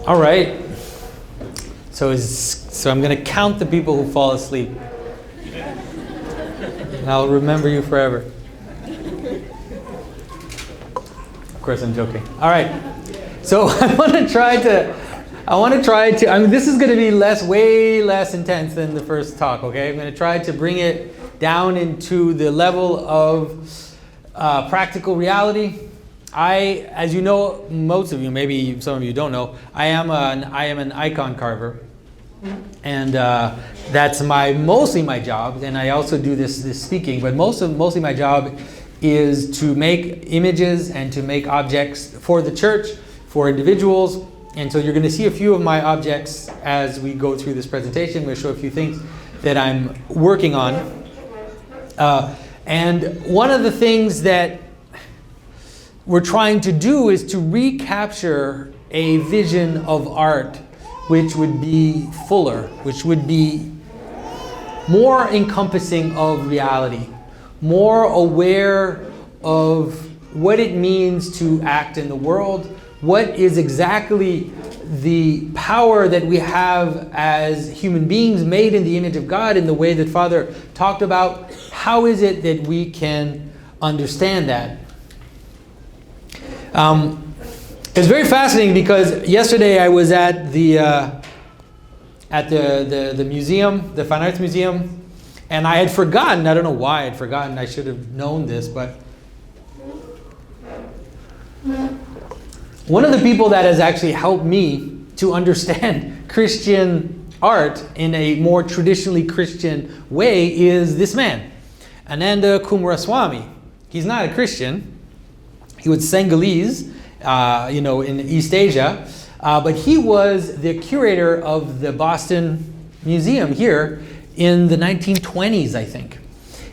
All right. So I'm going to count the people who fall asleep. And I'll remember you forever. Of course, I'm joking. All right. So I want to try to, this is going to be way less intense than the first talk, okay? I'm going to try to bring it down into the level of practical reality. As you know, most of you, maybe some of you don't know, I am an icon carver. And that's mostly my job, and I also do this speaking, but mostly my job is to make images and to make objects for the church, for individuals. And so you're going to see a few of my objects as we go through this presentation. I'm going to show a few things that I'm working on. And one of the things that we're trying to do is to recapture a vision of art which would be fuller, which would be more encompassing of reality, more aware of what it means to act in the world, what is exactly the power that we have as human beings made in the image of God in the way that Father talked about. How is it that we can understand that? It's very fascinating because yesterday I was at the museum, the Fine Arts Museum, and I had forgotten, I don't know why I had forgotten, I should have known this, but one of the people that has actually helped me to understand Christian art in a more traditionally Christian way is this man, Ananda Coomaraswamy. He's not a Christian. He was Senegalese, in East Asia, but he was the curator of the Boston Museum here in the 1920s, I think.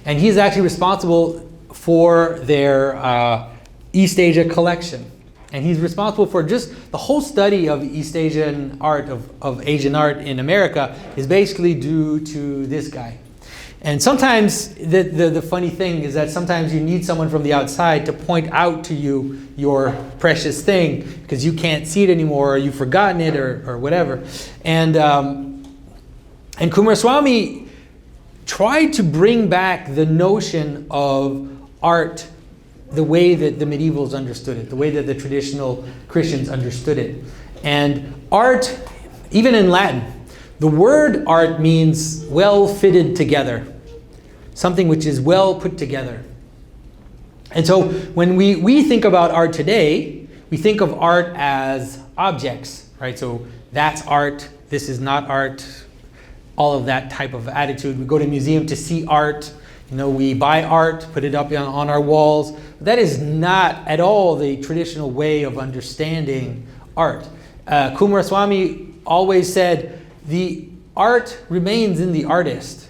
And he's actually responsible for their East Asia collection. And he's responsible for just the whole study of East Asian art, of Asian art in America, is basically due to this guy. And sometimes the funny thing is that sometimes you need someone from the outside to point out to you your precious thing because you can't see it anymore, or you've forgotten it, or whatever. And Coomaraswamy tried to bring back the notion of art the way that the medievals understood it, the way that the traditional Christians understood it. And art, even in Latin, the word art means well fitted together. Something which is well put together. And so when we think about art today, we think of art as objects, right? So that's art, this is not art, all of that type of attitude. We go to a museum to see art, we buy art, put it up on our walls. That is not at all the traditional way of understanding art. Coomaraswamy always said, the art remains in the artist.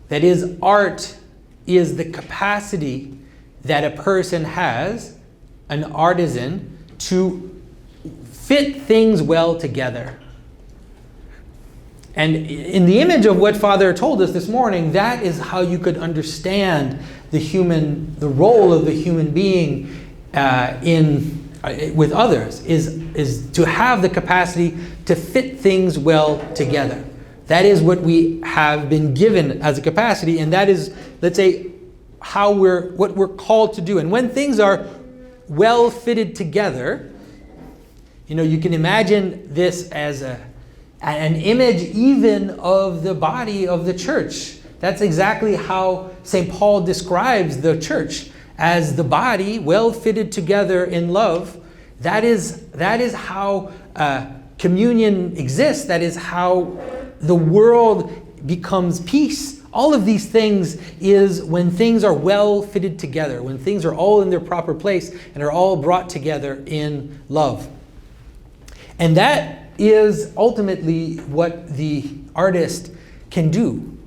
That is, art is the capacity that a person has, an artisan, to fit things well together. And in the image of what Father told us this morning, that is how you could understand the role of the human being with others, is to have the capacity to fit things well together. That is what we have been given as a capacity, and that is, let's say, what we're called to do. And when things are well fitted together, you can imagine this as an image even of the body of the church. That's exactly how St. Paul describes the church, as the body well fitted together in love. That is how communion exists. That is how the world becomes peace. All of these things is when things are well fitted together, when things are all in their proper place and are all brought together in love. And that is ultimately what the artist can do.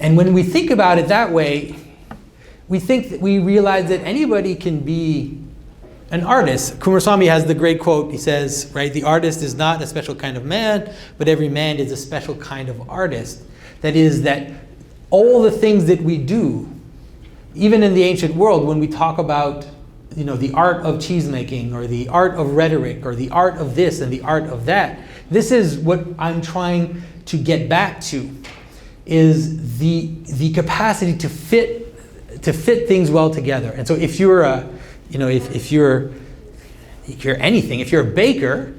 And when we think about it that way, we realize that anybody can be an artist. Coomaraswamy has the great quote. He says, right, the artist is not a special kind of man, but every man is a special kind of artist. That is, that all the things that we do, even in the ancient world, when we talk about the art of cheesemaking, or the art of rhetoric, or the art of this and the art of that. This is what I'm trying to get back to, is the capacity to fit things well together. And so if you're if you're anything, if you're a baker,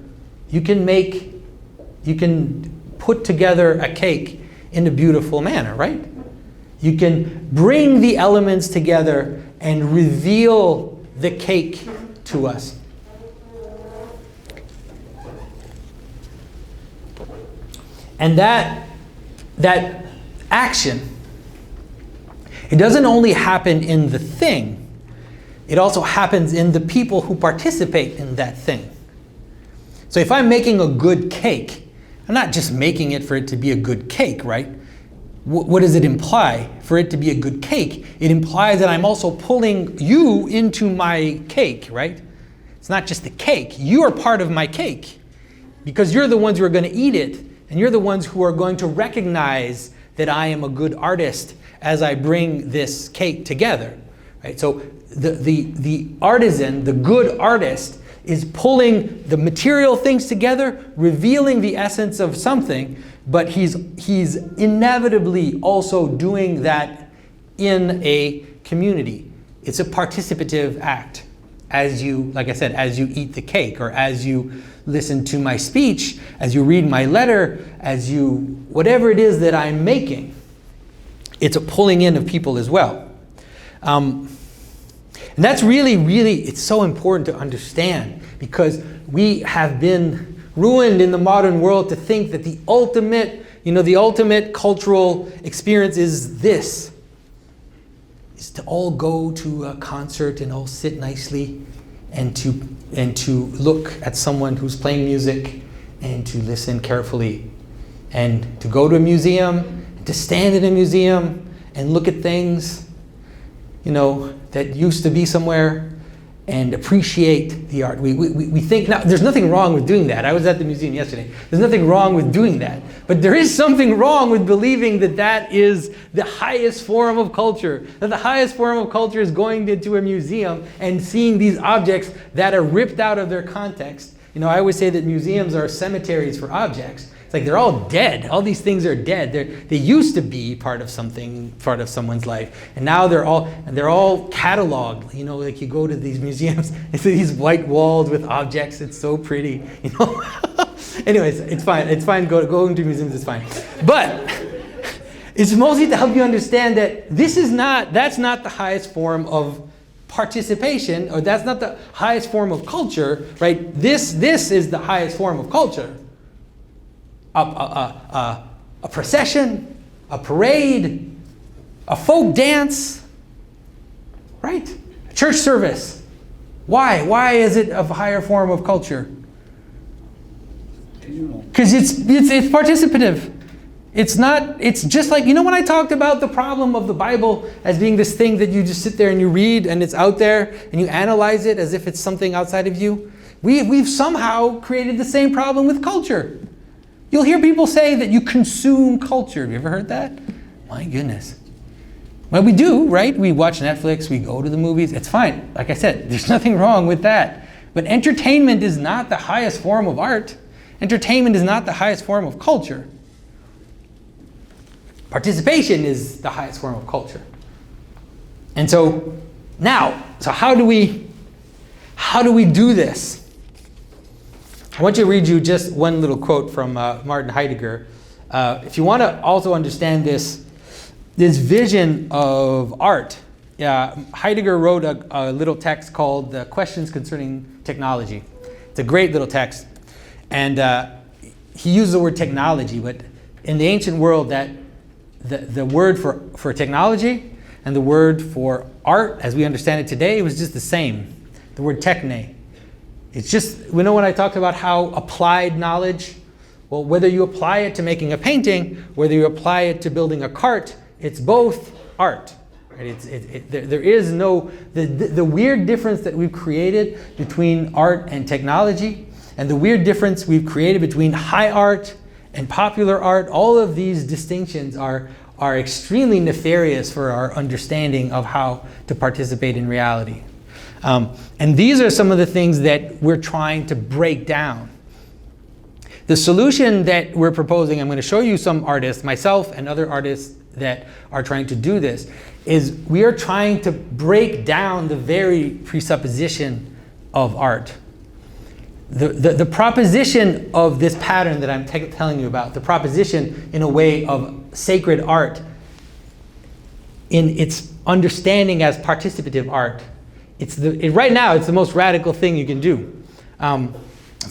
you can put together a cake in a beautiful manner, right? You can bring the elements together and reveal the cake to us. And that action, it doesn't only happen in the thing, it also happens in the people who participate in that thing. So if I'm making a good cake, I'm not just making it for it to be a good cake, right? What does it imply for it to be a good cake? It implies that I'm also pulling you into my cake, right? It's not just the cake. You are part of my cake because you're the ones who are going to eat it, and you're the ones who are going to recognize that I am a good artist as I bring this cake together, right? So the artisan, the good artist, is pulling the material things together, revealing the essence of something, but he's inevitably also doing that in a community. It's a participative act. As you, like I said, as you eat the cake, or as you listen to my speech, as you read my letter, as you, whatever it is that I'm making, it's a pulling in of people as well. And that's really, it's so important to understand, because we have been ruined in the modern world to think that the ultimate cultural experience is this. Is to all go to a concert and all sit nicely and to look at someone who's playing music and to listen carefully, and to go to a museum, and to stand in a museum and look at things, that used to be somewhere, and appreciate the art. We think, now there's nothing wrong with doing that. I was at the museum yesterday. There's nothing wrong with doing that. But there is something wrong with believing that that is the highest form of culture. That the highest form of culture is going into a museum and seeing these objects that are ripped out of their context. I always say that museums are cemeteries for objects. It's like they're all dead. All these things are dead. They used to be part of someone's life, and now they're all cataloged. Like you go to these museums, it's these white walls with objects. It's so pretty. Anyways, it's fine. It's fine. Go into museums. It's fine. But it's mostly to help you understand that that's not the highest form of participation, or that's not the highest form of culture, right? This is the highest form of culture. A procession, a parade, a folk dance, right? A church service. Why? Why is it a higher form of culture? Because it's participative. It's just like, when I talked about the problem of the Bible as being this thing that you just sit there and you read and it's out there and you analyze it as if it's something outside of you. We've somehow created the same problem with culture. You'll hear people say that you consume culture. Have you ever heard that? My goodness. Well, we do, right? We watch Netflix, we go to the movies. It's fine. Like I said, there's nothing wrong with that. But entertainment is not the highest form of art. Entertainment is not the highest form of culture. Participation is the highest form of culture. And so how do we do this? I want to read you just one little quote from Martin Heidegger. If you want to also understand this vision of art, Heidegger wrote a little text called Questions Concerning Technology. It's a great little text. And he used the word technology, but in the ancient world, that the word for technology and the word for art, as we understand it today, was just the same. The word techne. It's just, when I talked about how applied knowledge, well, whether you apply it to making a painting, whether you apply it to building a cart, it's both art. Right? There is no, the weird difference that we've created between art and technology, and the weird difference we've created between high art and popular art, all of these distinctions are extremely nefarious for our understanding of how to participate in reality. And these are some of the things that we're trying to break down. The solution that we're proposing, I'm going to show you some artists, myself and other artists that are trying to do this, is we are trying to break down the very presupposition of art. The proposition of this pattern that I'm telling you about, the proposition in a way of sacred art in its understanding as participative art, right now it's the most radical thing you can do. So I'm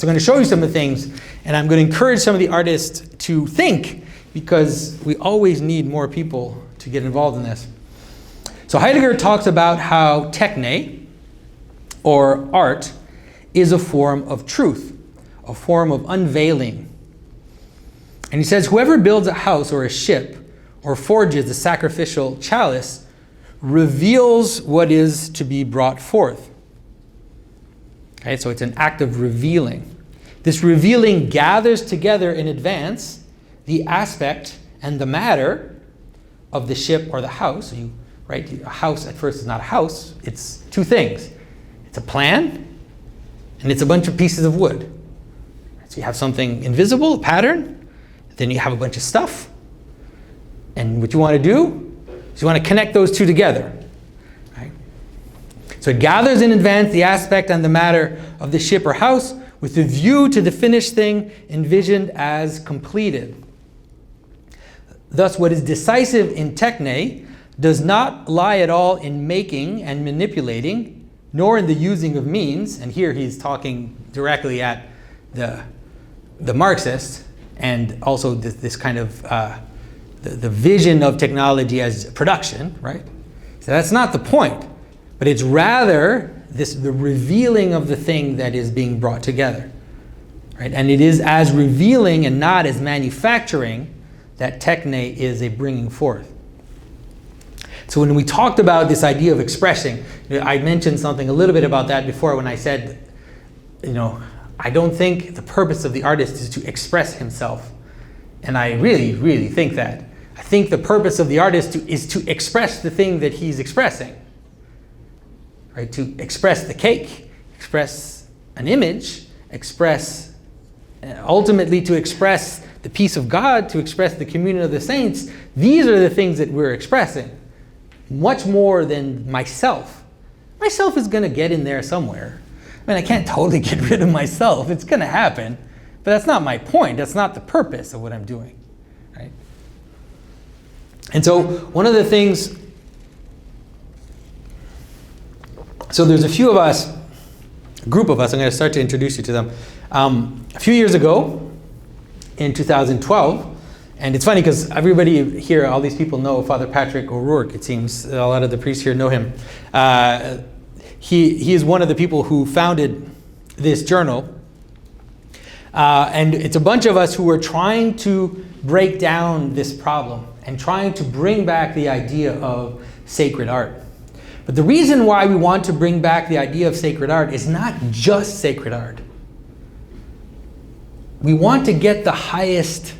going to show you some of the things, and I'm going to encourage some of the artists to think, because we always need more people to get involved in this. So Heidegger talks about how techne, or art, is a form of truth, a form of unveiling. And he says, whoever builds a house or a ship or forges a sacrificial chalice reveals what is to be brought forth. Okay, so it's an act of revealing. This revealing gathers together in advance the aspect and the matter of the ship or the house. Right? A house at first is not a house, it's two things. It's a plan, and it's a bunch of pieces of wood. So you have something invisible, a pattern, then you have a bunch of stuff. And what you want to do is you want to connect those two together. Right? So it gathers in advance the aspect and the matter of the ship or house with a view to the finished thing envisioned as completed. Thus, what is decisive in techne does not lie at all in making and manipulating, nor in the using of means, and here he's talking directly at the Marxist, and also this kind of the vision of technology as production, right? So that's not the point, but it's rather the revealing of the thing that is being brought together, right? And it is as revealing and not as manufacturing that techne is a bringing forth. So when we talked about this idea of expressing, I mentioned something a little bit about that before when I said, I don't think the purpose of the artist is to express himself. And I really, really think that. I think the purpose of the artist is to express the thing that he's expressing. Right? To express the cake, express an image, ultimately to express the peace of God, to express the communion of the saints. These are the things that we're expressing. Much more than myself. Myself is going to get in there somewhere. I mean, I can't totally get rid of myself. It's going to happen. But that's not my point. That's not the purpose of what I'm doing. Right? And so one of the things, so there's a few of us, a group of us, I'm going to start to introduce you to them. A few years ago, in 2012, and it's funny because everybody here, all these people know Father Patrick O'Rourke, it seems. A lot of the priests here know him. He is one of the people who founded this journal. And it's a bunch of us who are trying to break down this problem and trying to bring back the idea of sacred art. But the reason why we want to bring back the idea of sacred art is not just sacred art. We want to get the highest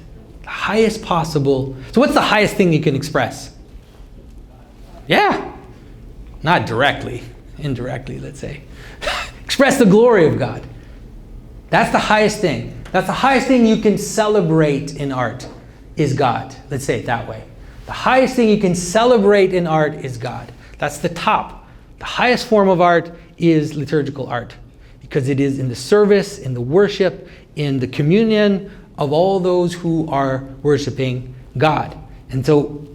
possible. So what's the highest thing you can express? Yeah. Not directly. Indirectly, let's say. Express the glory of God. That's the highest thing. That's the highest thing you can celebrate in art is God. Let's say it that way. The highest thing you can celebrate in art is God. That's the top. The highest form of art is liturgical art because it is in the service, in the worship, in the communion of all those who are worshiping God. And so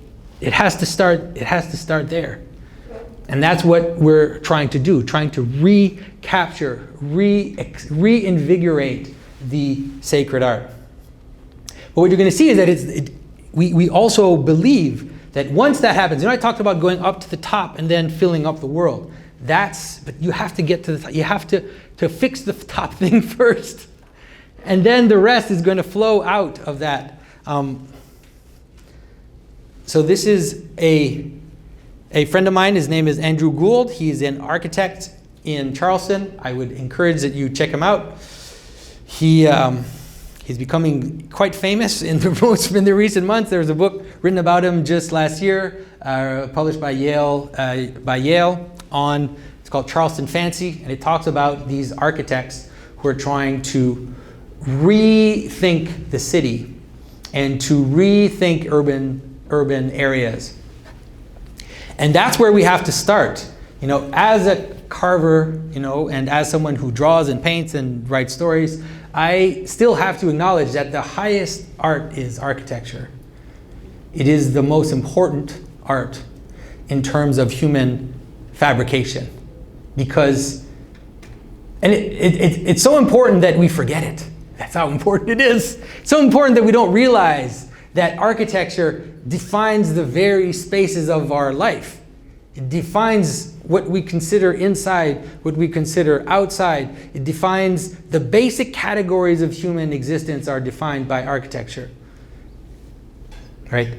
it has to start there. And that's what we're trying to do, trying to recapture, reinvigorate the sacred art. But what you're going to see is that we also believe that once that happens, I talked about going up to the top and then filling up the world. But you have to get to the top. You have to fix the top thing first. And then the rest is going to flow out of that. So this is a friend of mine. His name is Andrew Gould. He's an architect in Charleston. I would encourage that you check him out. He's becoming quite famous in the recent months. There was a book written about him just last year, published by Yale on It's called Charleston Fancy, and it talks about these architects who are trying to rethink the city and to rethink urban areas. And that's where we have to start. As a carver, and as someone who draws and paints and writes stories, I still have to acknowledge that the highest art is architecture. It is the most important art in terms of human fabrication, because, and it's so important that we forget it. That's how important it is. It's so important that we don't realize that architecture defines the very spaces of our life. It defines what we consider inside, what we consider outside. It defines the basic categories of human existence are defined by architecture. Right?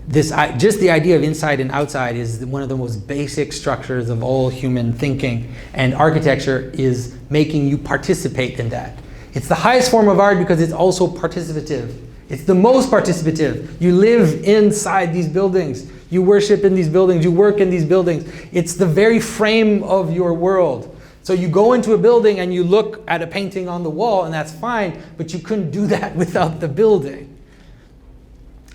Just the idea of inside and outside is one of the most basic structures of all human thinking, and architecture is making you participate in that. It's the highest form of art because it's also participative. It's the most participative. You live inside these buildings. You worship in these buildings. You work in these buildings. It's the very frame of your world. So you go into a building and you look at a painting on the wall, and that's fine, but you couldn't do that without the building.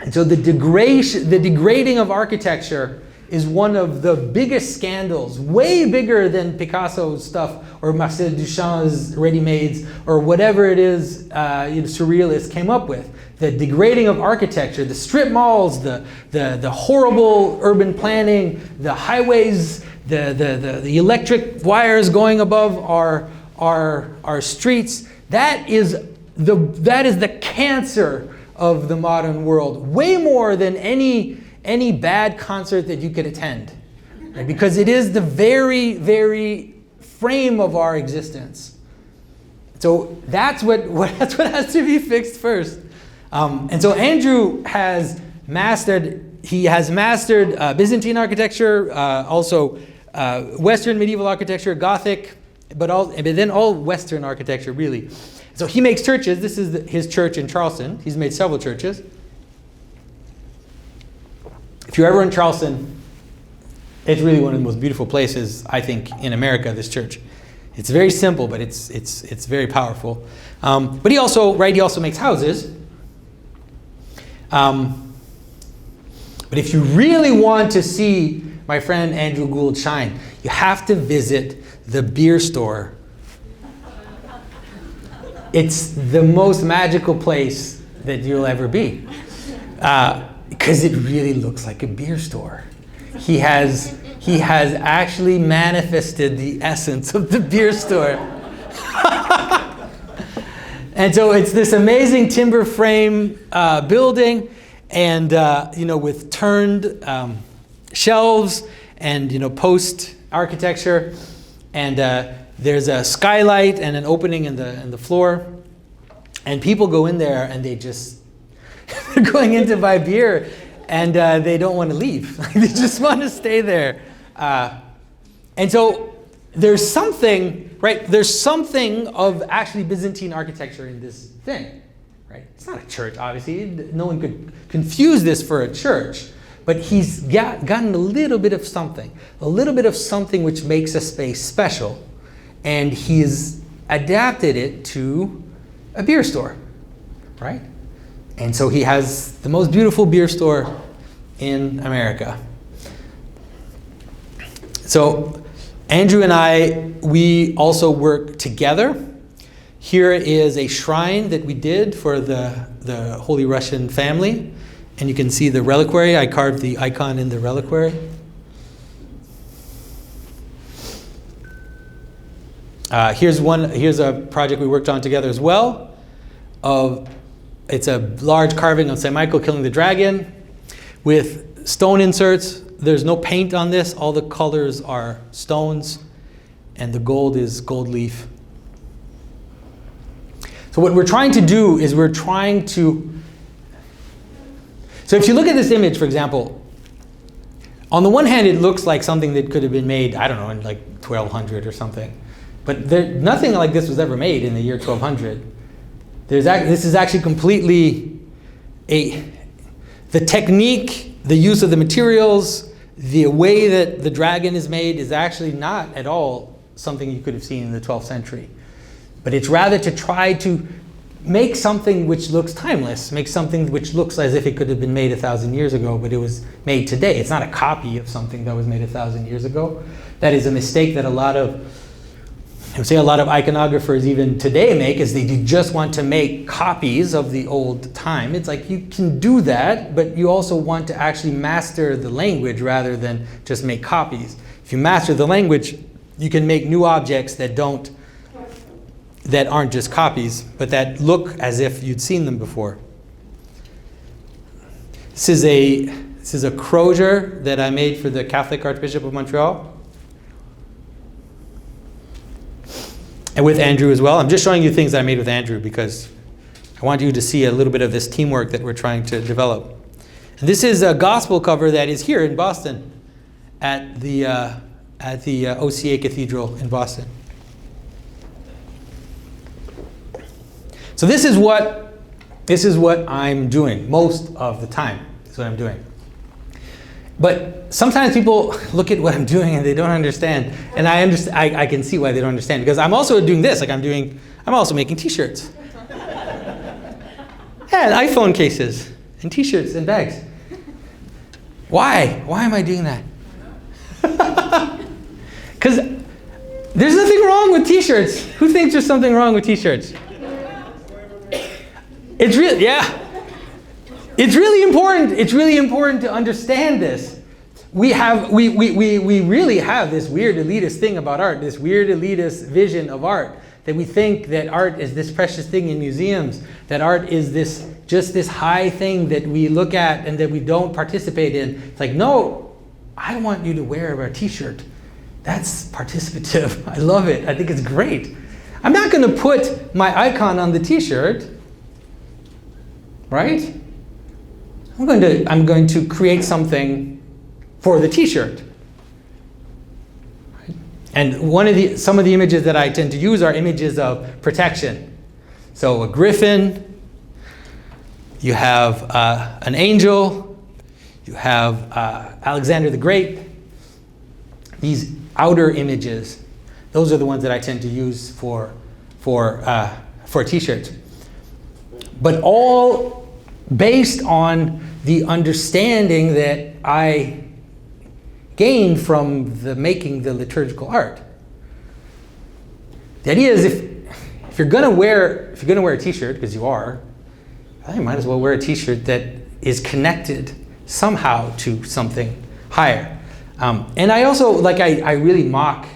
And so the degrading of architecture is one of the biggest scandals, way bigger than Picasso's stuff or Marcel Duchamp's ready-mades or whatever it is surrealists came up with. The degrading of architecture, the strip malls, the horrible urban planning, the highways, the electric wires going above our streets, that is the cancer of the modern world, way more than any bad concert that you could attend, right? Because it is the very, very frame of our existence. So that's what has to be fixed first. And so Andrew has mastered Byzantine architecture, also Western medieval architecture, Gothic, but then all Western architecture really. So he makes churches. This is his church in Charleston. He's made several churches. If you're ever in Charleston, it's really one of the most beautiful places, I think, in America, this church. It's very simple, but it's very powerful. But he also makes houses. But if you really want to see my friend Andrew Gould shine, you have to visit the beer store. It's the most magical place that you'll ever be, because it really looks like a beer store. He has actually manifested the essence of the beer store. And so it's this amazing timber frame building, and with turned shelves and post architecture, and there's a skylight and an opening in the floor, and people go in there and they're going in to buy beer, and they don't want to leave. They just want to stay there. And so there's something, right? There's something of actually Byzantine architecture in this thing, right? It's not a church, obviously. No one could confuse this for a church. But he's gotten a little bit of something which makes a space special. And he's adapted it to a beer store, right? And so he has the most beautiful beer store in America. So Andrew and we also work together. Here is a shrine that we did for the Holy Russian family. And you can see the reliquary. I carved the icon in the reliquary. Here's a project we worked on together as well. It's a large carving of St. Michael killing the dragon with stone inserts. There's no paint on this. All the colors are stones, and the gold is gold leaf. So what we're trying to do is so if you look at this image, for example, on the one hand, it looks like something that could have been made, I don't know, in like 1200 or something. But nothing like this was ever made in the year 1200. This is actually completely the technique, the use of the materials, the way that the dragon is made is actually not at all something you could have seen in the 12th century. But it's rather to try to make something which looks timeless, make something which looks as if it could have been made 1,000 years ago, but it was made today. It's not a copy of something that was made 1,000 years ago. That is a mistake that a lot of iconographers even today make, is they do just want to make copies of the old time. It's like you can do that, but you also want to actually master the language rather than just make copies. If you master the language, you can make new objects that aren't just copies, but that look as if you'd seen them before. This is a crozier that I made for the Catholic Archbishop of Montreal. And with Andrew as well. I'm just showing you things that I made with Andrew because I want you to see a little bit of this teamwork that we're trying to develop. And this is a gospel cover that is here in Boston at the OCA Cathedral in Boston. So this is what I'm doing most of the time. This is what I'm doing. But sometimes people look at what I'm doing and they don't understand. And I can see why they don't understand, because I'm also doing this. Like I'm also making T-shirts. And iPhone cases and T-shirts and bags. Why? Why am I doing that? Because there's nothing wrong with T-shirts. Who thinks there's something wrong with T-shirts? It's really, yeah. It's really important. It's really important to understand this. We really have this weird elitist thing about art, this weird elitist vision of art, that we think that art is this precious thing in museums, that art is this high thing that we look at and that we don't participate in. It's like, no, I want you to wear a T-shirt. That's participative. I love it. I think it's great. I'm not going to put my icon on the T-shirt, right? I'm going to create something for the T-shirt. Right? And some of the images that I tend to use are images of protection. So a griffin, you have an angel, you have Alexander the Great. These outer images, those are the ones that I tend to use for T-shirts. But all based on the understanding that I gained from making the liturgical art. The idea is if you're gonna wear a T-shirt, because you are, I might as well wear a T-shirt that is connected somehow to something higher. And I also I really mock.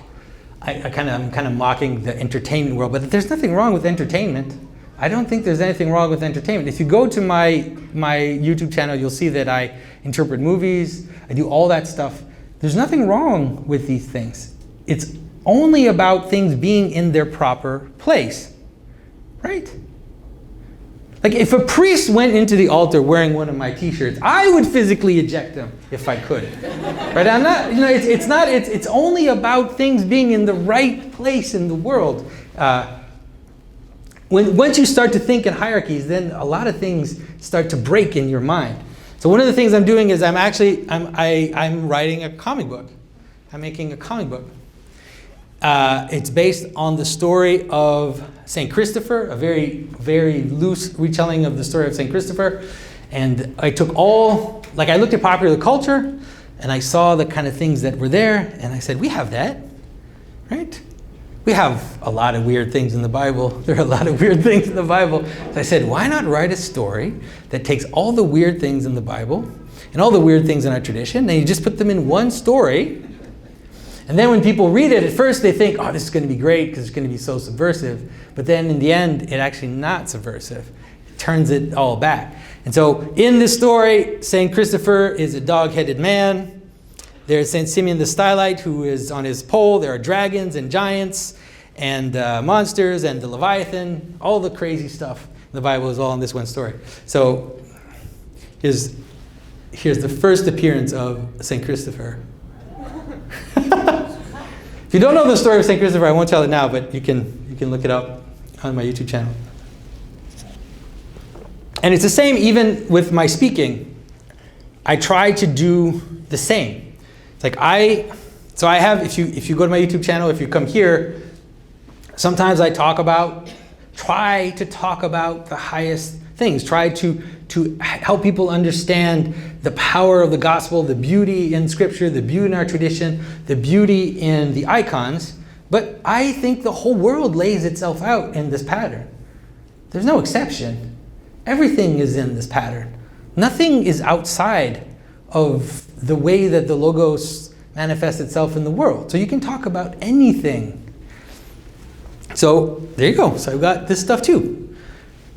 I'm kind of mocking the entertainment world, but there's nothing wrong with entertainment. I don't think there's anything wrong with entertainment. If you go to my YouTube channel, you'll see that I interpret movies. I do all that stuff. There's nothing wrong with these things. It's only about things being in their proper place, right? Like if a priest went into the altar wearing one of my T-shirts, I would physically eject him if I could, right? I'm not, it's only about things being in the right place in the world. Once you start to think in hierarchies, then a lot of things start to break in your mind. So one of the things I'm doing is I'm writing a comic book. I'm making a comic book. It's based on the story of St. Christopher, a very, very loose retelling of the story of St. Christopher. And I took I looked at popular culture and I saw the kind of things that were there and I said, we have that, right? We have a lot of weird things in the Bible. There are a lot of weird things in the Bible. So I said, why not write a story that takes all the weird things in the Bible and all the weird things in our tradition, and you just put them in one story. And then when people read it, at first they think, oh, this is going to be great because it's going to be so subversive. But then in the end, it's actually not subversive. It turns it all back. And so in this story, St. Christopher is a dog-headed man. There's St. Simeon the Stylite, who is on his pole. There are dragons and giants and monsters and the Leviathan. All the crazy stuff in the Bible is all in this one story. So here's the first appearance of St. Christopher. If you don't know the story of St. Christopher, I won't tell it now, but you can look it up on my YouTube channel. And it's the same even with my speaking. I try to do the same. It's like So I have, if you go to my YouTube channel, if you come here, sometimes I try to talk about the highest things, try to help people understand the power of the gospel, the beauty in scripture, the beauty in our tradition, the beauty in the icons. But I think the whole world lays itself out in this pattern. There's no exception. Everything is in this pattern. Nothing is outside of the way that the Logos manifests itself in the world. So you can talk about anything. So there you go. So I've got this stuff too.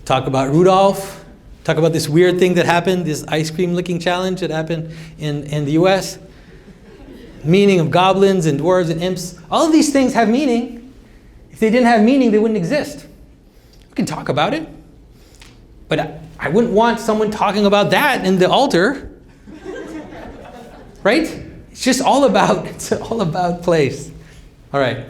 Talk about Rudolph. Talk about this weird thing that happened, this ice cream licking challenge that happened in the US. Meaning of goblins and dwarves and imps. All of these things have meaning. If they didn't have meaning, they wouldn't exist. We can talk about it. But I wouldn't want someone talking about that in the altar. Right? It's all about place. All right.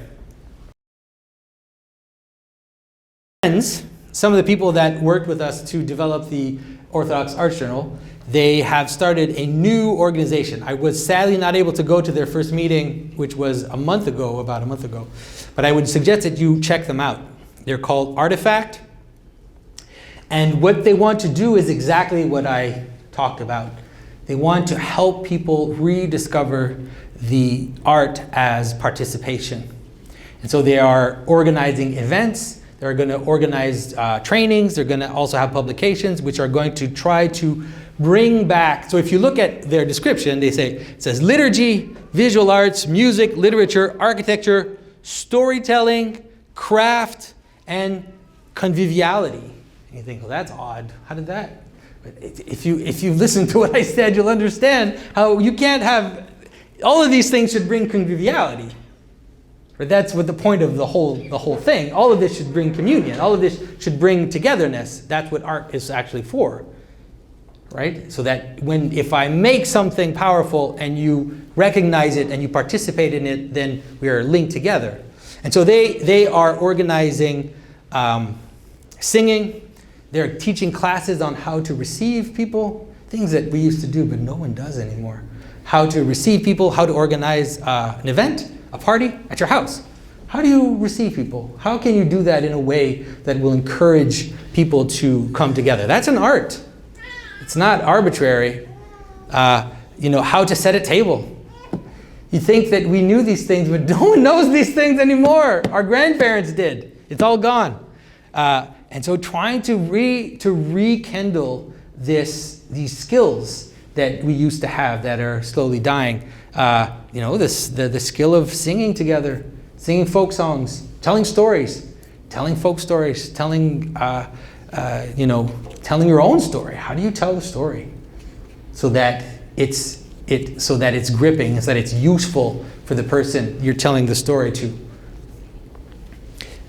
Some of the people that worked with us to develop the Orthodox Arts Journal, they have started a new organization. I was sadly not able to go to their first meeting, which was about a month ago. But I would suggest that you check them out. They're called Artifact. And what they want to do is exactly what I talked about. They want to help people rediscover the art as participation. And so they are organizing events. They're going to organize trainings. They're going to also have publications, which are going to try to bring back. So if you look at their description, it says liturgy, visual arts, music, literature, architecture, storytelling, craft, and conviviality. And you think, well, that's odd. How did that? But if you listen to what I said, you'll understand how you can't have, all of these things should bring conviviality. But that's what the point of the whole thing. All of this should bring communion. All of this should bring togetherness. That's what art is actually for, right? So that if I make something powerful and you recognize it and you participate in it, then we are linked together. And so they are organizing singing. They're teaching classes on how to receive people, things that we used to do but no one does anymore. How to receive people, how to organize an event, a party at your house. How do you receive people? How can you do that in a way that will encourage people to come together? That's an art. It's not arbitrary. How to set a table. You think that we knew these things, but no one knows these things anymore. Our grandparents did. It's all gone. And so trying to rekindle these skills that we used to have that are slowly dying. The skill of singing together, singing folk songs, telling stories, telling folk stories, telling your own story. How do you tell the story so that it's gripping, so that it's useful for the person you're telling the story to?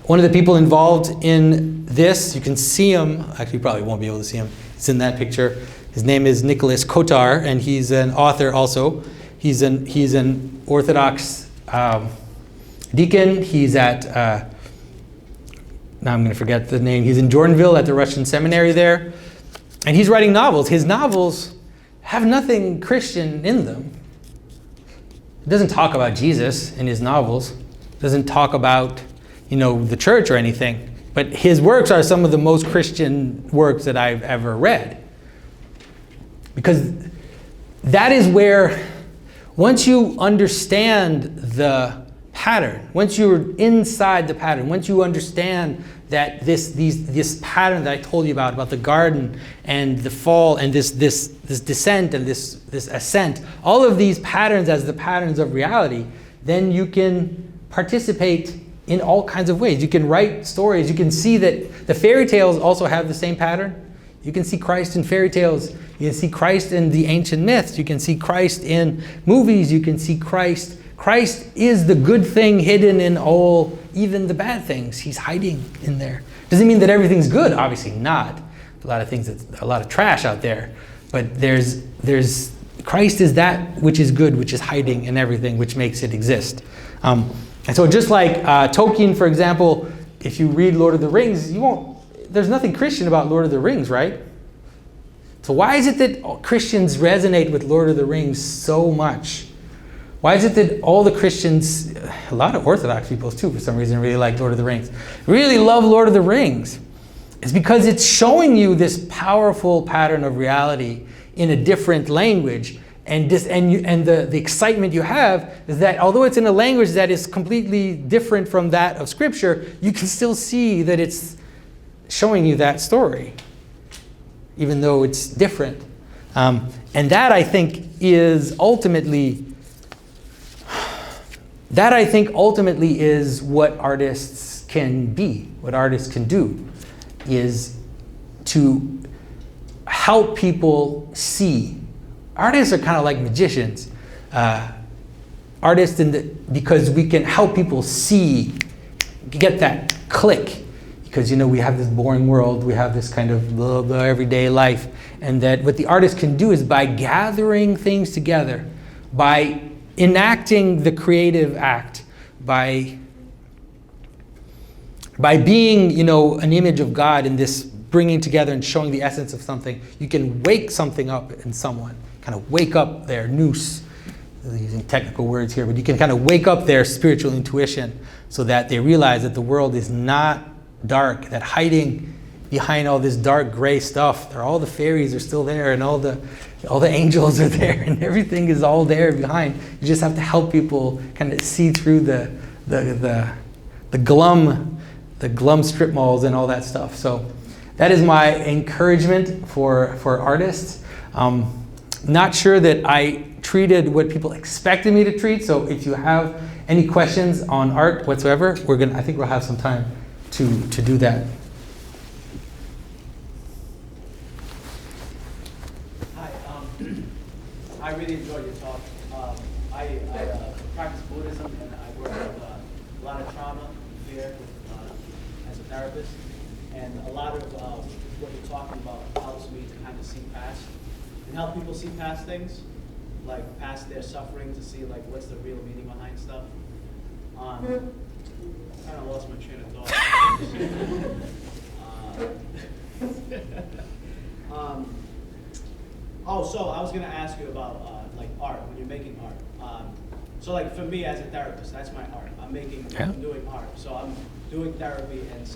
One of the people involved in this, you can see him. Actually, you probably won't be able to see him. He's in that picture. His name is Nicholas Kotar, and he's an author also. He's an Orthodox deacon. He's at, now I'm going to forget the name. He's in Jordanville at the Russian seminary there. And he's writing novels. His novels have nothing Christian in them. He doesn't talk about Jesus in his novels. Doesn't talk about, the church or anything. But his works are some of the most Christian works that I've ever read. Because that is where, once you understand the pattern, once you're inside the pattern, once you understand that this pattern that I told you about the garden and the fall and this descent and this ascent, all of these patterns as the patterns of reality, then you can participate in all kinds of ways. You can write stories. You can see that the fairy tales also have the same pattern. You can see Christ in fairy tales. You can see Christ in the ancient myths. You can see Christ in movies. You can see Christ. Christ is the good thing hidden in all, even the bad things. He's hiding in there. Doesn't mean that everything's good. Obviously not. A lot of trash out there. But there's Christ is that which is good, which is hiding in everything, which makes it exist. And so just like Tolkien, for example, if you read Lord of the Rings, there's nothing Christian about Lord of the Rings, right? So why is it that Christians resonate with Lord of the Rings so much? Why is it that all the Christians, a lot of Orthodox people too, for some reason, really like Lord of the Rings, really love Lord of the Rings? It's because it's showing you this powerful pattern of reality in a different language. And the excitement you have is that although it's in a language that is completely different from that of Scripture, you can still see that it's showing you that story, even though it's different. And that, I think, ultimately is what artists can be, what artists can do, is to help people see. Artists are kind of like magicians. Because we can help people see, get that click. Because, we have this boring world, we have this kind of blah, blah, everyday life. And that what the artist can do is by gathering things together, by enacting the creative act, by being, an image of God in this bringing together and showing the essence of something, you can wake something up in someone, kind of wake up their nous, using technical words here, but you can kind of wake up their spiritual intuition so that they realize that the world is not dark, that hiding behind all this dark gray stuff, all the fairies are still there, and all the angels are there, and everything is all there behind. You just have to help people kind of see through the glum strip malls and all that stuff. So that is my encouragement for artists. Not sure that I treated what people expected me to treat. So if you have any questions on art whatsoever, I think we'll have some time to do that. Hi, I really enjoyed your talk. I practice Buddhism, and I work with a lot of trauma, fear, as a therapist. And a lot of what you're talking about helps me to kind of see past and help people see past things, like past their suffering, to see like what's the real meaning behind stuff. I kind of lost my train of thought. So I was going to ask you about like art, when you're making art. So like for me as a therapist, that's my art. I'm doing art. So I'm doing therapy, and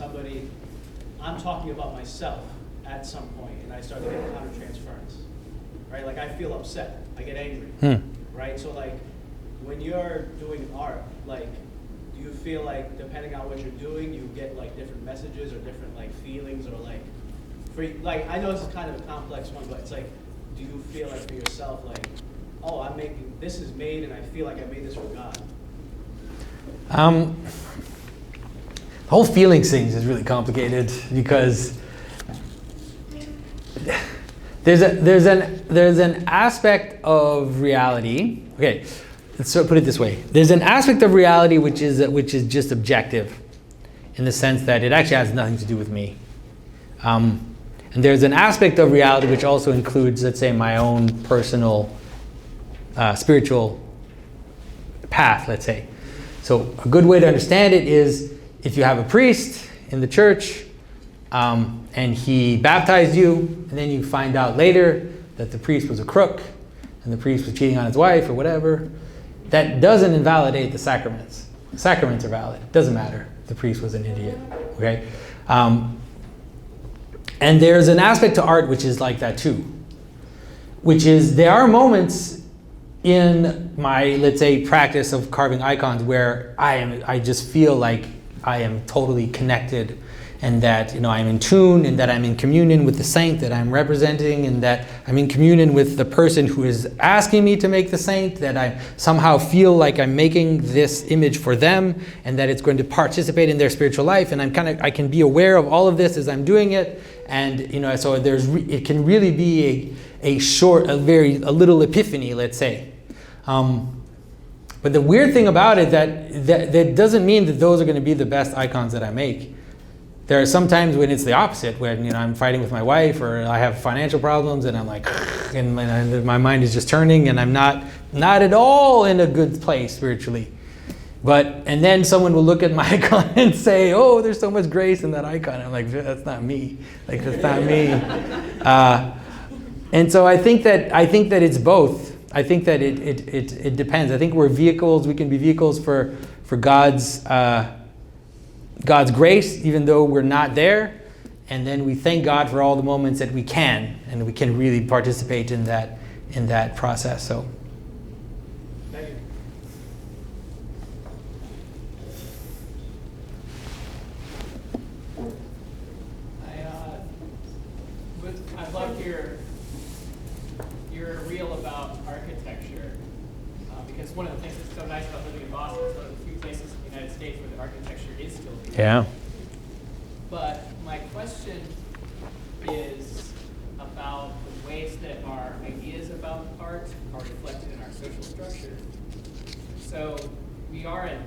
I'm talking about myself at some point, and I start to get countertransference, right? Like I feel upset, I get angry, right? So like when you're doing art, like do you feel like depending on what you're doing, you get like different messages or different like feelings, or like I know this is kind of a complex one, but it's like, do you feel like for yourself, like, oh, this is made, and I feel like I made this for God? The whole feelings thing is really complicated because there's an aspect of reality. Okay, let's put it this way. There's an aspect of reality which is just objective, in the sense that it actually has nothing to do with me. And there's an aspect of reality which also includes, let's say, my own personal spiritual path, let's say. So a good way to understand it is, if you have a priest in the church and he baptized you, and then you find out later that the priest was a crook and the priest was cheating on his wife or whatever, that doesn't invalidate the sacraments. The sacraments are valid. It doesn't matter if the priest was an idiot. Okay? And there's an aspect to art which is like that too, which is there are moments in my, let's say, practice of carving icons where I just feel like I am totally connected, and that I'm in tune, and that I'm in communion with the saint that I'm representing, and that I'm in communion with the person who is asking me to make the saint, that I somehow feel like I'm making this image for them, and that it's going to participate in their spiritual life, and I can be aware of all of this as I'm doing it, and so it can really be a little epiphany, let's say. But the weird thing about it that doesn't mean that those are going to be the best icons that I make. There are some times when it's the opposite, when I'm fighting with my wife, or I have financial problems, and I'm like, and my mind is just turning, and I'm not at all in a good place spiritually. And then someone will look at my icon and say, "Oh, there's so much grace in that icon." I'm like, "That's not me. That's not me." And so I think that it's both. I think that it depends. I think we're vehicles. We can be vehicles for God's grace, even though we're not there. And then we thank God for all the moments that we can, and we can really participate in that process. So. Thank you. I loved your reel about architecture, because one of the things that's so nice about living in Boston is one of the few places in the United States where the architecture is still beautiful. Yeah. But my question is about the ways that our ideas about art are reflected in our social structure. So we are in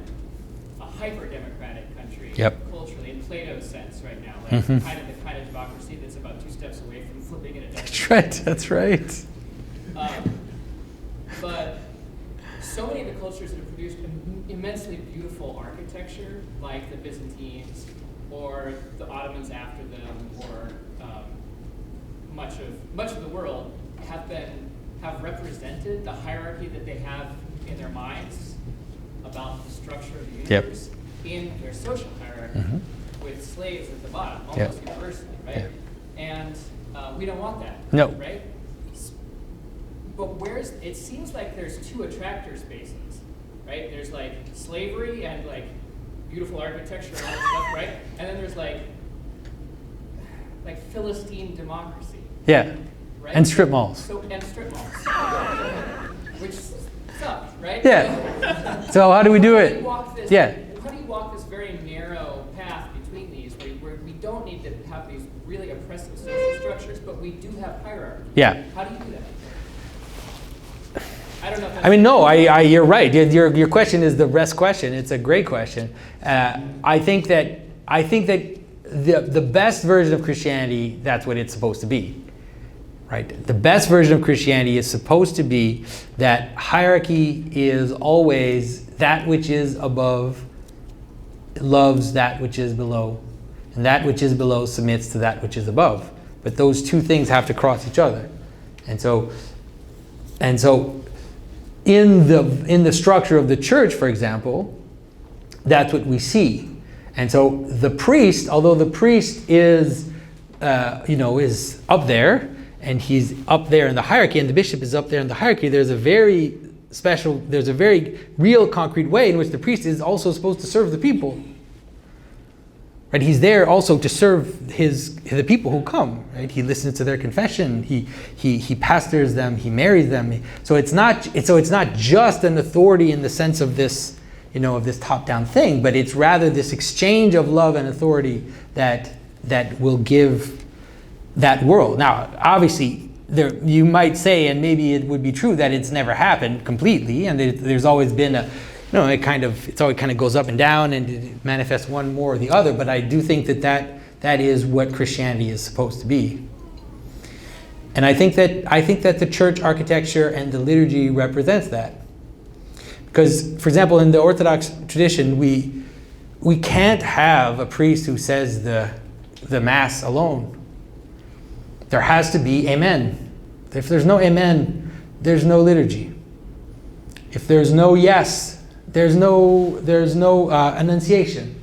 a hyper-democratic country, culturally, in Plato's sense right now, like the kind of democracy that's about 2 steps away from flipping in a democracy. That's right. But so many of the cultures that have produced immensely beautiful architecture, like the Byzantines, or the Ottomans after them, or much of the world, have represented the hierarchy that they have in their minds about the structure of the universe in their social hierarchy, with slaves at the bottom, almost universally, right? And we don't want that, right? But it seems like there's 2 attractor spaces, right? There's like slavery and like beautiful architecture and all that stuff, right? And then there's like Philistine democracy. Yeah. Right? And strip malls. And strip malls. Which suck, right? Yeah. So how do we do it? How do you walk this very narrow path between these where we don't need to have these really oppressive social structures, but we do have hierarchy? Yeah. How do you do that? I don't know if that's... I mean, no, you're right. Your question is the best question. It's a great question. I think that the best version of Christianity, that's what it's supposed to be, right? The best version of Christianity is supposed to be that hierarchy is always that which is above loves that which is below, and that which is below submits to that which is above. But those 2 things have to cross each other, and so in the structure of the church, for example, that's what we see. And so the priest, although the priest is up there, and he's up there in the hierarchy, and the bishop is up there in the hierarchy, there's a very real concrete way in which the priest is also supposed to serve the people. Right? He's there also to serve the people who come. Right? He listens to their confession. He pastors them. He marries them. So it's not just an authority in the sense of this, of this top-down thing, but it's rather this exchange of love and authority that will give that world. Now, obviously, you might say, and maybe it would be true, that it's never happened completely, and there's always been it always kind of goes up and down, and it manifests one more or the other. But I do think that is what Christianity is supposed to be. And I think that the church architecture and the liturgy represents that. Because, for example, in the Orthodox tradition, we can't have a priest who says the Mass alone. There has to be amen. If there's no amen, there's no liturgy. If there's no yes, there's no annunciation.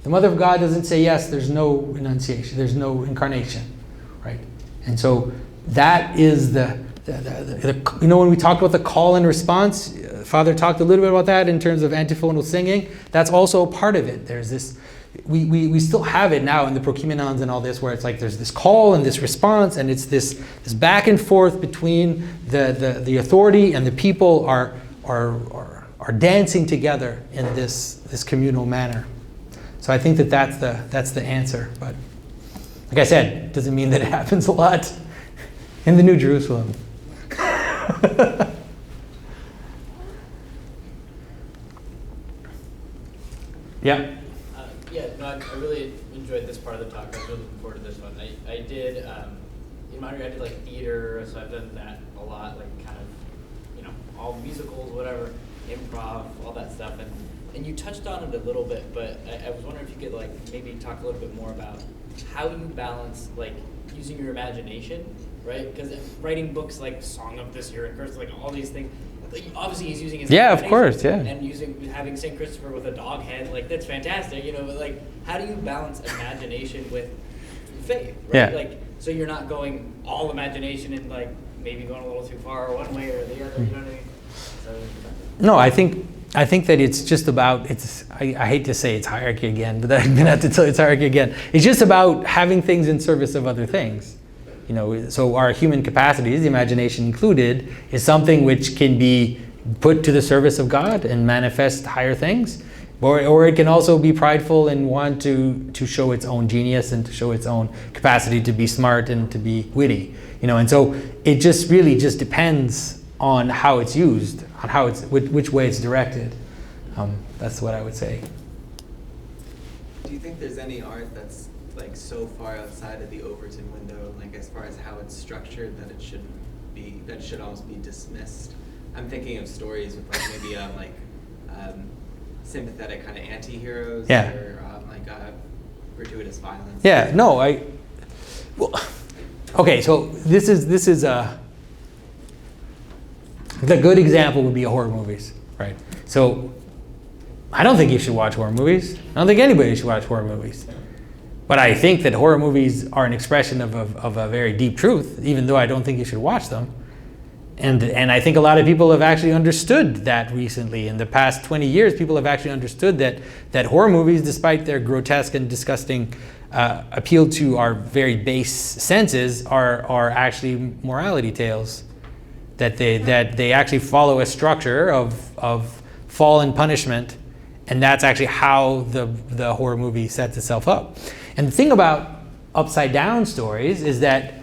The Mother of God doesn't say yes, there's no annunciation, there's no incarnation, right? And so that is when we talked about the call and response, Father talked a little bit about that in terms of antiphonal singing. That's also a part of it. There's this, we still have it now in the prokimenons and all this, where it's like there's this call and this response, and it's this back and forth between the authority and the people are dancing together in this communal manner. So I think that's the answer. But like I said, it doesn't mean that it happens a lot in the New Jerusalem. Yeah. I really enjoyed this part of the talk. I was really looking forward to this one. I did in my degree, I did like theater, so I've done that a lot, like kind of all musicals, whatever, improv, all that stuff. And and you touched on it a little bit, but I was wondering if you could like maybe talk a little bit more about how you balance like using your imagination, right? Because writing books like Song of this Year and Curse, like all these things, like, obviously he's using his of imagination, course, and having Saint Christopher with a dog head, like that's fantastic, but like how do you balance imagination with faith, right? Yeah. Like so you're not going all imagination and like maybe going a little too far one way or the other, you know what I mean? So, No, I think that it's just about, I hate to say it's hierarchy again, but I'm gonna have to tell you it's hierarchy again. It's just about having things in service of other things. So our human capacities, the imagination included, is something which can be put to the service of God and manifest higher things. Or it can also be prideful and want to show its own genius and to show its own capacity to be smart and to be witty. And so it just really just depends on how it's used, on how which way it's directed. That's what I would say. Do you think there's any art that's like so far outside of the Overton window, like as far as how it's structured, that it should almost be dismissed? I'm thinking of stories with like maybe sympathetic kind of anti-heroes, or gratuitous violence. Okay, so this is the good example would be horror movies, right? So I don't think you should watch horror movies. I don't think anybody should watch horror movies. But I think that horror movies are an expression of a very deep truth, even though I don't think you should watch them. And I think a lot of people have actually understood that recently. In the past 20 years, people have actually understood that horror movies, despite their grotesque and disgusting appeal to our very base senses, are actually morality tales. That they actually follow a structure of fall and punishment, and that's actually how the horror movie sets itself up. And the thing about upside down stories is that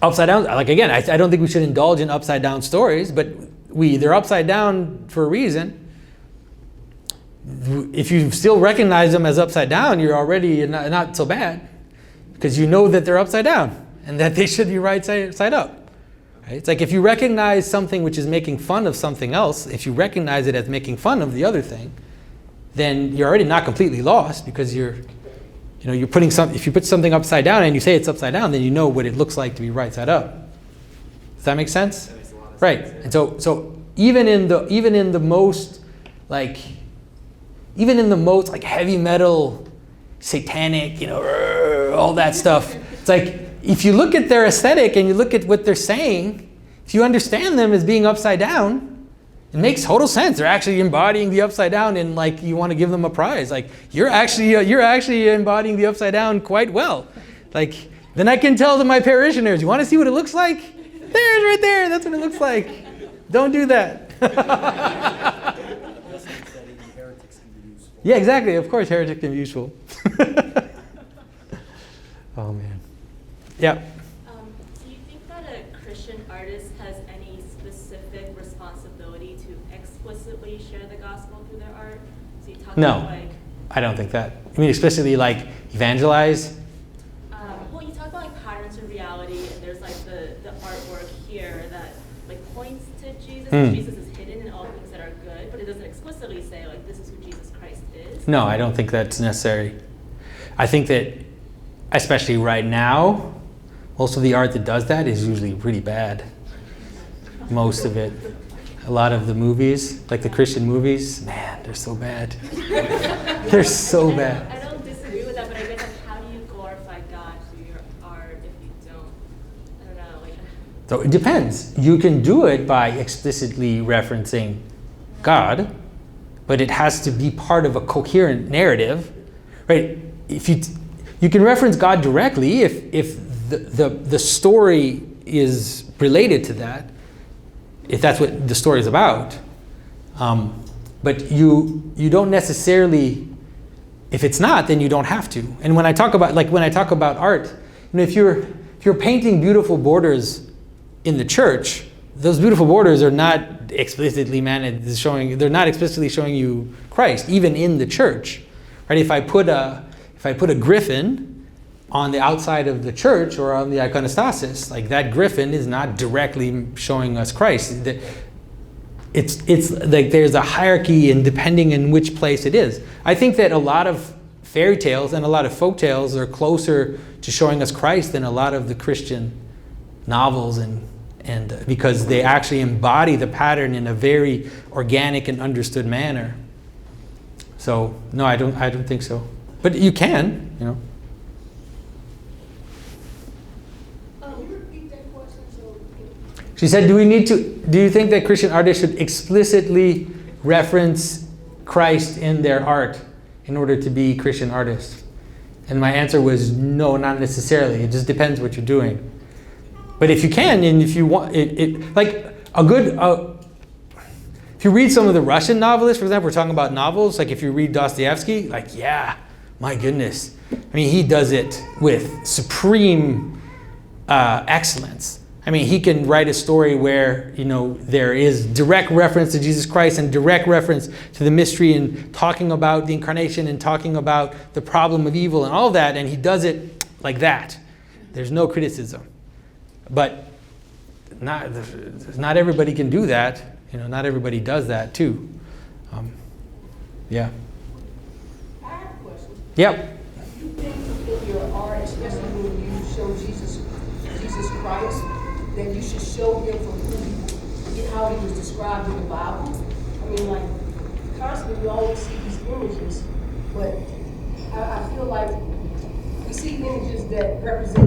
upside down, like again, I don't think we should indulge in upside down stories, but they're upside down for a reason. If you still recognize them as upside down, you're already not so bad, because you know that they're upside down and that they should be right side up. Right? It's like if you recognize something which is making fun of something else, if you recognize it as making fun of the other thing, then you're already not completely lost, because you're putting if you put something upside down and you say it's upside down, then you know what it looks like to be right side up. Does that make sense? That makes a lot of right. sense, yeah. And so even in the most heavy metal, satanic, all that stuff, it's like if you look at their aesthetic and you look at what they're saying, if you understand them as being upside down, it makes total sense. They're actually embodying the upside down, and like you want to give them a prize. Like you're actually embodying the upside down quite well. Like then I can tell to my parishioners, you want to see what it looks like? There's right there. That's what it looks like. Don't do that. Yeah, exactly. Of course, heretics can be useful. Oh man. Yeah. Do you think that a Christian artist has any specific responsibility to explicitly share the gospel through their art? So you talk No, about I don't think that. I mean, explicitly evangelize. well, you talk about patterns of reality, and there's the artwork here that points to Jesus. And Jesus is hidden in all things that are good, but it doesn't explicitly say this is who Jesus Christ is. No, I don't think that's necessary. I think that, especially right now, most of the art that does that is usually pretty bad. Most of it. A lot of the movies, like the Christian movies, man, they're so bad. They're so bad. I don't disagree with that, but I guess how do you glorify God through your art if you don't? I don't know. So it depends. You can do it by explicitly referencing God, but it has to be part of a coherent narrative, right? If you can reference God directly if the story is related to that, if that's what the story is about. But you don't necessarily, if it's not, then you don't have to. And when I talk about art, if you're painting beautiful borders in the church, those beautiful borders are not explicitly they're not explicitly showing you Christ, even in the church. Right? If I put a griffin on the outside of the church or on the iconostasis, that griffin is not directly showing us Christ. it's like there's a hierarchy, and depending in which place it is. I think that a lot of fairy tales and a lot of folk tales are closer to showing us Christ than a lot of the Christian novels, and because they actually embody the pattern in a very organic and understood manner. So no, I don't think so. But you can, you know. Can you repeat that question? She said, do you think that Christian artists should explicitly reference Christ in their art in order to be Christian artists? And my answer was no, not necessarily. It just depends what you're doing. But if you can, and if you want, like a good, if you read some of the Russian novelists, for example, we're talking about novels, like if you read Dostoevsky, like, yeah, my goodness. I mean, he does it with supreme excellence. I mean, he can write a story where, you know, there is direct reference to Jesus Christ and direct reference to the mystery, and talking about the incarnation and talking about the problem of evil and all that, and he does it like that. There's no criticism. But not everybody can do that. You know, not everybody does that too. Yeah. I have a question. Yep. Do you think in your art, especially when you show Jesus Christ, that you should show him for how he was described in the Bible? I mean, like, constantly we always see these images, but I feel like we see images that represent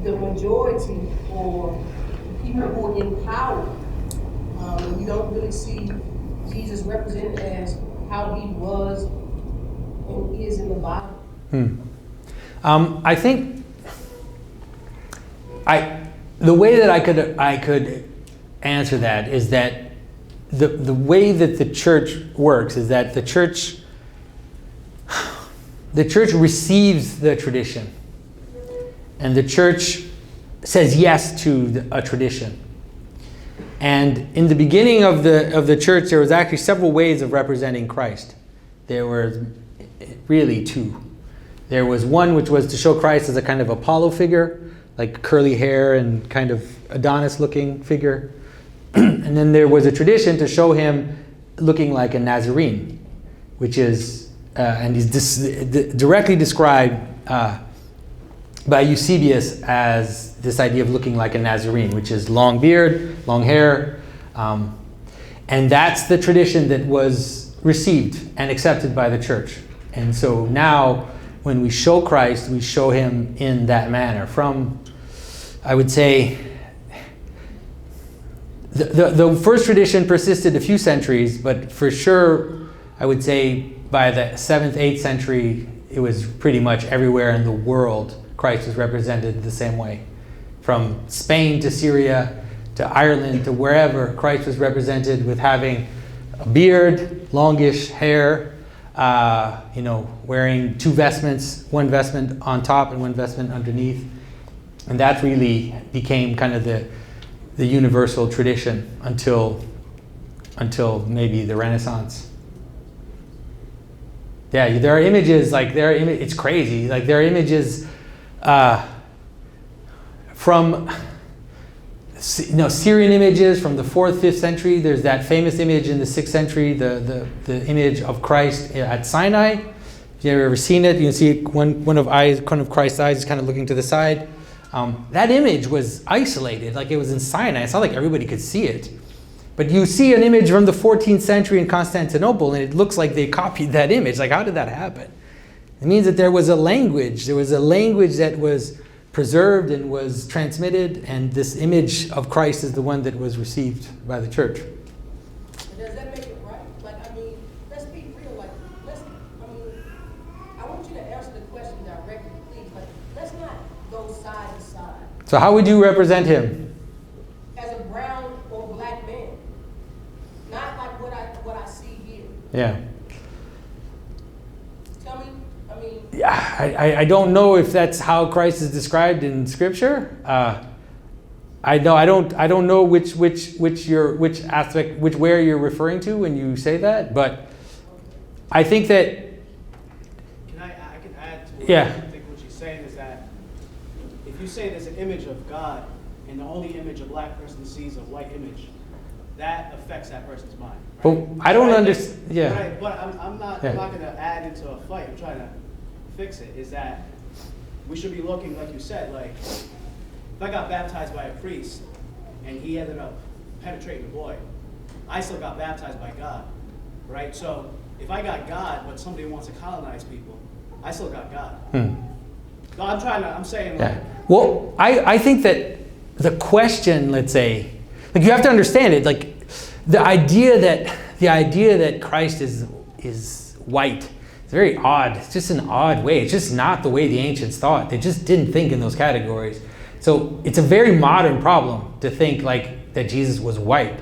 the majority or people who are in power. We don't really see Jesus represented as how he was and is in the Bible. I think the way that I could answer that is that the way that the church works is that the church receives the tradition, and the church says yes to a tradition. And in the beginning of the church, there was actually several ways of representing Christ. There were really two. There was one which was to show Christ as a kind of Apollo figure, like curly hair and kind of Adonis-looking figure. And then there was a tradition to show him looking like a Nazarene, which is, and he's directly described by Eusebius as this idea of looking like a Nazarene, which is long beard, long hair. And that's the tradition that was received and accepted by the church. And so now, when we show Christ, we show him in that manner. From, I would say, the first tradition persisted a few centuries, but for sure, I would say by the 7th, 8th century, it was pretty much everywhere in the world Christ was represented the same way. From Spain to Syria to Ireland to wherever, Christ was represented with having a beard, longish hair, wearing two vestments, one vestment on top and one vestment underneath. And that really became kind of the universal tradition until maybe the Renaissance. Yeah, there are images, it's crazy. Like there are images from Syrian images from the 4th, 5th century. There's that famous image in the 6th century, the image of Christ at Sinai. If you've ever seen it, you can see one of Christ's eyes is kind of looking to the side. That image was isolated, like it was in Sinai. It's not like everybody could see it. But you see an image from the 14th century in Constantinople, and it looks like they copied that image. Like, how did that happen? It means that there was a language. There was a language that was preserved and was transmitted, and this image of Christ is the one that was received by the church. Does that make it right? Let's be real. I want you to answer the question directly, please. Let's not go side to side. So how would you represent him? As a brown or black man. Not like what I see here. Yeah. Tell me, Yeah, I don't know if that's how Christ is described in Scripture. I don't know which aspect, where you're referring to when you say that, but I think that. I can add to it. Yeah. I think what she's saying is that if you say there's an image of God and the only image a black person sees is a white image, that affects that person's mind. But Right? I don't So understand. Yeah. Right, but I'm not Yeah. going to add into a fight. I'm trying to fix it. Is that we should be looking, like you said, like if I got baptized by a priest and he ended up penetrating a boy, I still got baptized by God, right? So if I got God, but somebody wants to colonize people, I still got God. No, I'm saying like, Yeah. Well, I think that the question, let's say, like you have to understand it, like the idea that Christ is white, it's very odd. It's just an odd way. It's just not the way the ancients thought. They just didn't think in those categories. So it's a very modern problem to think like that Jesus was white.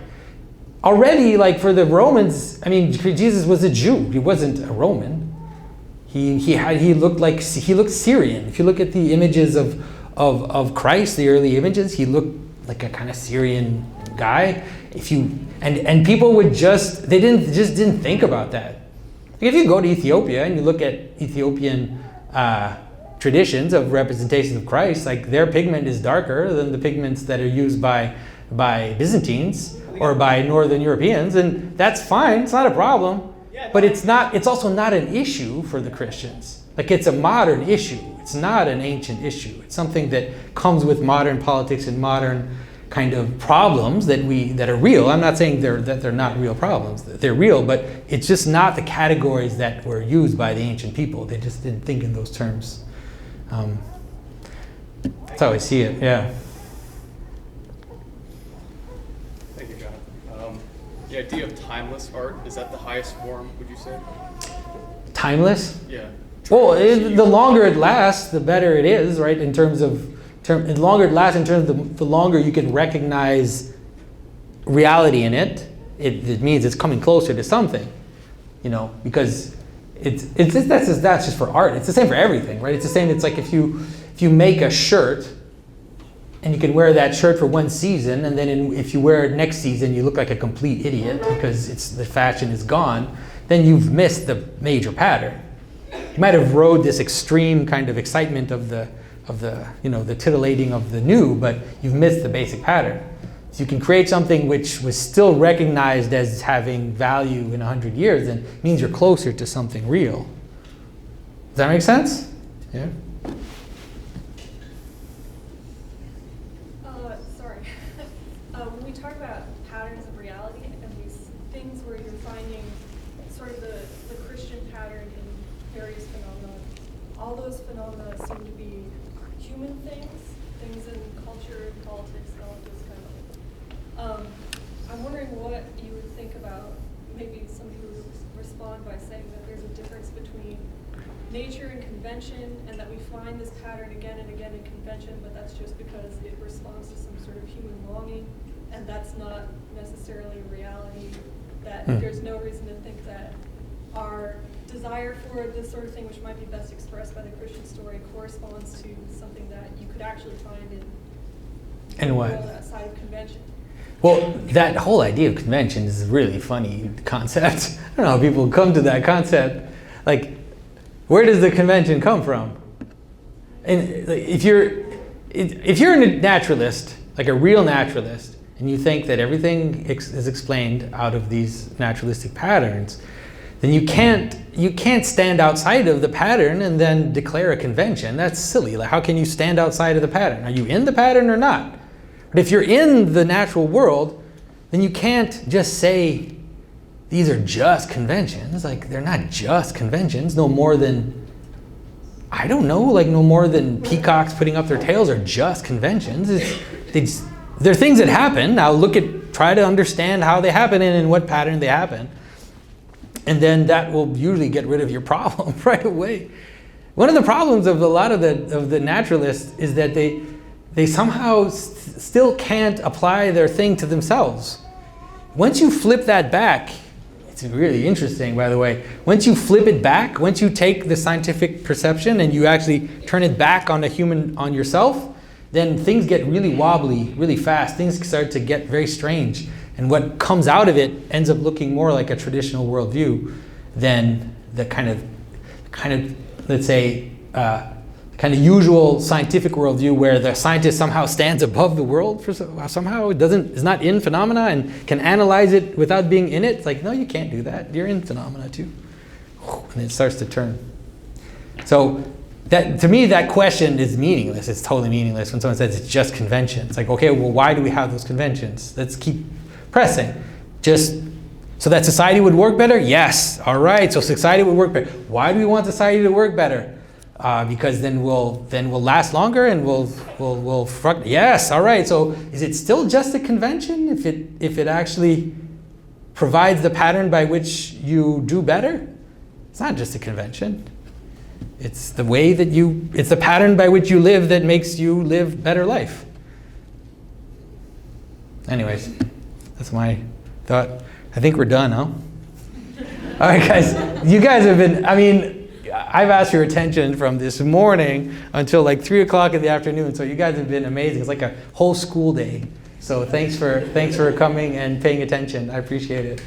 Already, like for the Romans, I mean, Jesus was a Jew. He wasn't a Roman. He looked Syrian. If you look at the images of Christ, the early images, he looked like a kind of Syrian guy. And people would just didn't think about that. If you go to Ethiopia and you look at Ethiopian traditions of representations of Christ, like their pigment is darker than the pigments that are used by Byzantines or by Northern Europeans, and that's fine. It's not a problem. But it's also not an issue for the Christians. Like it's a modern issue. It's not an ancient issue. It's something that comes with modern politics and modern kind of problems that are real. I'm not saying that they're not real problems. They're real, but it's just not the categories that were used by the ancient people. They just didn't think in those terms. That's how I see it. Yeah. Thank you, John. The idea of timeless art, is that the highest form, would you say? Timeless? Yeah. Well, the longer it lasts, the better it is, right? In terms of, the longer it lasts, in terms of the longer you can recognize reality in it, it means it's coming closer to something, because that's just for art. It's the same for everything, right? It's the same. It's like if you make a shirt, and you can wear that shirt for one season, and then if you wear it next season, you look like a complete idiot because the fashion is gone. Then you've missed the major pattern. You might have rode this extreme kind of excitement of the titillating of the new, but you've missed the basic pattern. So you can create something which was still recognized as having value in 100 years, and it means you're closer to something real. Does that make sense? Yeah. Sorry. When we talk about patterns of reality and these things where you're finding sort of the Christian pattern in various phenomena, all those phenomena seem to be human things in culture, politics, and all of this kind of thing. I'm wondering what you would think about maybe somebody who would respond by saying that there's a difference between nature and convention, and that we find this pattern again and again in convention, but that's just because it responds to some sort of human longing, and that's not necessarily a reality, that there's no reason to think that our desire for this sort of thing, which might be best expressed by the Christian story, corresponds to something that you could actually find in the world outside of convention. Well, that whole idea of convention is a really funny concept. I don't know how people come to that concept. Like, where does the convention come from? And if you're a naturalist, like a real naturalist, and you think that everything is explained out of these naturalistic patterns, then you can't stand outside of the pattern and then declare a convention. That's silly. Like, how can you stand outside of the pattern? Are you in the pattern or not? But if you're in the natural world, then you can't just say these are just conventions. Like, they're not just conventions. No more than, I don't know, like no more than peacocks putting up their tails are just conventions. They're things that happen. Now try to understand how they happen and in what pattern they happen. And then that will usually get rid of your problem right away. One of the problems of a lot of the naturalists is that they somehow still can't apply their thing to themselves. Once you flip that back, it's really interesting, by the way. Once you flip it back, once you take the scientific perception and you actually turn it back on on yourself, then things get really wobbly, really fast. Things start to get very strange. And what comes out of it ends up looking more like a traditional worldview than the kind of let's say, kind of usual scientific worldview where the scientist somehow stands above the world for somehow is not in phenomena and can analyze it without being in it. It's like, no, you can't do that. You're in phenomena too. And it starts to turn. So that, to me, that question is meaningless. It's totally meaningless when someone says it's just convention. It's like, okay, well, why do we have those conventions? Let's keep pressing. Just so that society would work better? Yes. All right. So society would work better. Why do we want society to work better? Because then we'll last longer and yes. All right. So is it still just a convention if it actually provides the pattern by which you do better? It's not just a convention. It's the way that it's the pattern by which you live that makes you live better life. Anyways, that's my thought. I think we're done, huh? All right, guys. You guys have been, I've asked your attention from this morning until like 3 o'clock in the afternoon, so you guys have been amazing. It's like a whole school day. So thanks for coming and paying attention. I appreciate it.